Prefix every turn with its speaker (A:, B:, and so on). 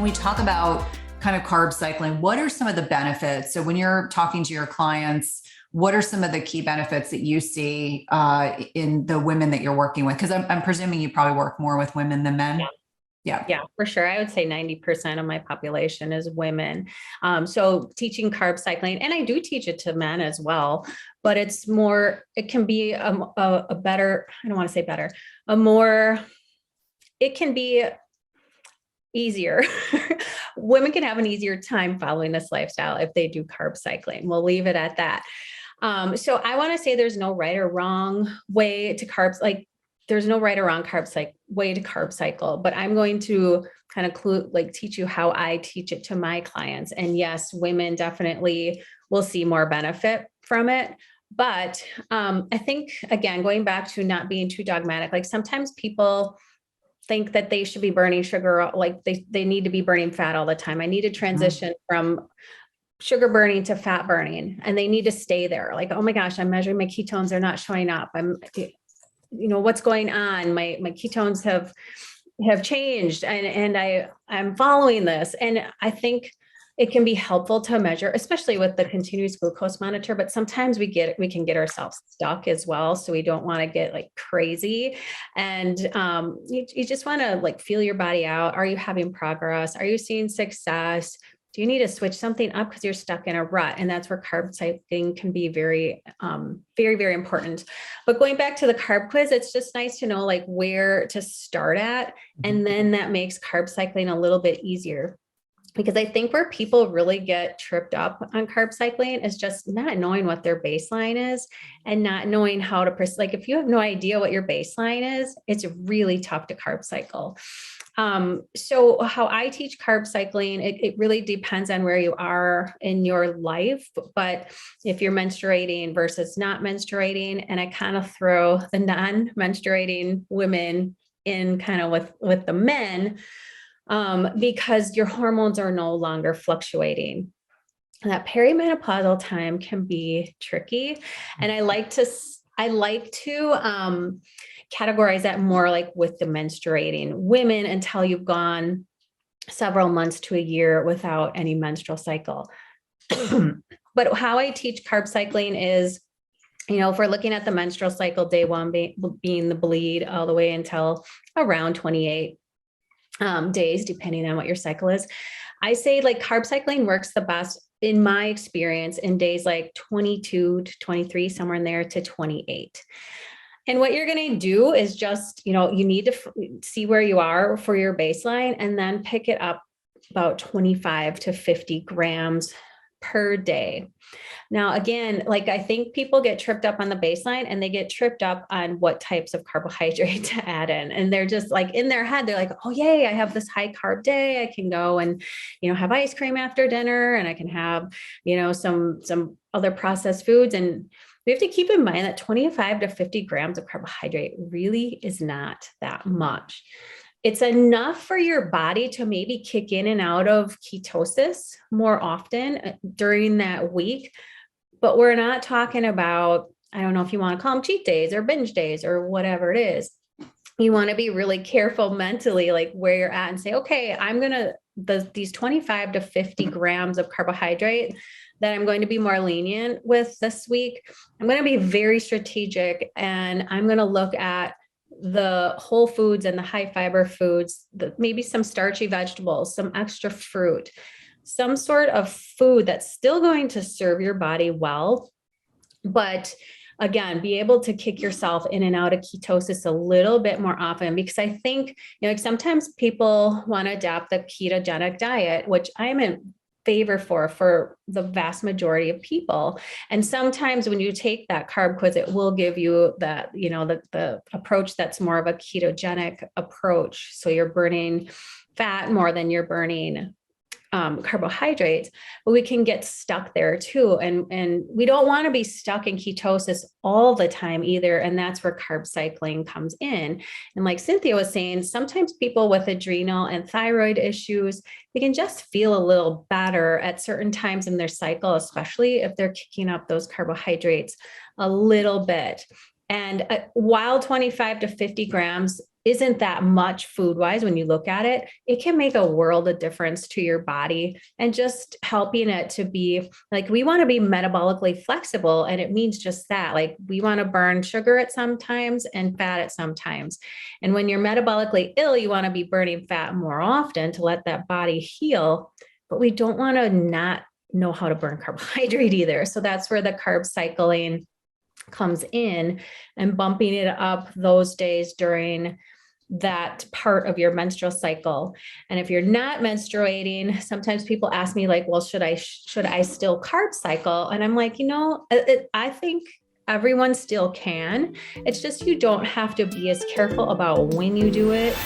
A: can we talk about kind of carb cycling? What are some of the benefits? So when you're talking to your clients, what are some of the key benefits that you see in the women that you're working with? Because I'm presuming you probably work more with women than men. Yeah.
B: Yeah, for sure. I would say 90% of my population is women. So teaching carb cycling, and I do teach it to men as well, but it's more, it can be a better, I don't want to say better, it can be easier. Women can have an easier time following this lifestyle if they do carb cycling. We'll leave it at that. So I want to say there's no right or wrong way to carbs. Like there's no right or wrong way to carb cycle, but I'm going to kind of teach you how I teach it to my clients. And yes, women definitely will see more benefit from it. But I think, again, going back to not being too dogmatic, like sometimes people think that they should be burning sugar, like they need to be burning fat all the time. I need to transition from sugar burning to fat burning, and they need to stay there. Like, oh my gosh, I'm measuring my ketones, they're not showing up. What's going on? My ketones have changed, and I'm following this. And I think it can be helpful to measure, especially with the continuous glucose monitor, but sometimes we can get ourselves stuck as well. So we don't want to get like crazy. And you just want to like feel your body out. Are you having progress? Are you seeing success? Do you need to switch something up because you're stuck in a rut? And that's where carb cycling can be very, very, very important. But going back to the carb quiz, it's just nice to know like where to start at. And then that makes carb cycling a little bit easier. Because I think where people really get tripped up on carb cycling is just not knowing what their baseline is and not knowing how to, like if you have no idea what your baseline is, it's really tough to carb cycle. So how I teach carb cycling, it really depends on where you are in your life. But if you're menstruating versus not menstruating, and I kind of throw the non-menstruating women in kind of with the men, because your hormones are no longer fluctuating. That perimenopausal time can be tricky. And I like to categorize that more like with the menstruating women until you've gone several months to a year without any menstrual cycle. But how I teach carb cycling is, if we're looking at the menstrual cycle, day one being the bleed all the way until around 28 days, depending on what your cycle is. I say like carb cycling works the best in my experience in days like 22 to 23, somewhere in there to 28. And what you're going to do is just, you need to see where you are for your baseline and then pick it up about 25 to 50 grams per day. Now, again, like I think people get tripped up on the baseline and they get tripped up on what types of carbohydrate to add in. And they're just like in their head, they're like, oh, yay, I have this high carb day. I can go and, have ice cream after dinner, and I can have, some other processed foods. And we have to keep in mind that 25 to 50 grams of carbohydrate really is not that much. It's enough for your body to maybe kick in and out of ketosis more often during that week. But we're not talking about, I don't know if you want to call them cheat days or binge days or whatever it is. You want to be really careful mentally, like where you're at, and say, okay, I'm going to, these 25 to 50 grams of carbohydrate that I'm going to be more lenient with this week, I'm going to be very strategic, and I'm going to look at the whole foods and the high fiber foods, maybe some starchy vegetables, some extra fruit, some sort of food that's still going to serve your body well, but again, be able to kick yourself in and out of ketosis a little bit more often. Because I think, like sometimes people want to adapt the ketogenic diet, which I'm in favor for the vast majority of people. And sometimes when you take that carb quiz, it will give you that, the approach that's more of a ketogenic approach. So you're burning fat more than you're burning carbohydrates, but we can get stuck there too. And we don't want to be stuck in ketosis all the time either. And that's where carb cycling comes in. And like Cynthia was saying, sometimes people with adrenal and thyroid issues, they can just feel a little better at certain times in their cycle, especially if they're kicking up those carbohydrates a little bit. And while 25 to 50 grams isn't that much food wise when you look at it, it can make a world of difference to your body and just helping it to be like, we want to be metabolically flexible. And it means just that, like, we want to burn sugar at some times and fat at some times. And when you're metabolically ill, you want to be burning fat more often to let that body heal. But we don't want to not know how to burn carbohydrate either. So that's where the carb cycling comes in, and bumping it up those days during that part of your menstrual cycle. And if you're not menstruating, sometimes people ask me like, well, should I still carb cycle? And I'm like, I think everyone still can. It's just, you don't have to be as careful about when you do it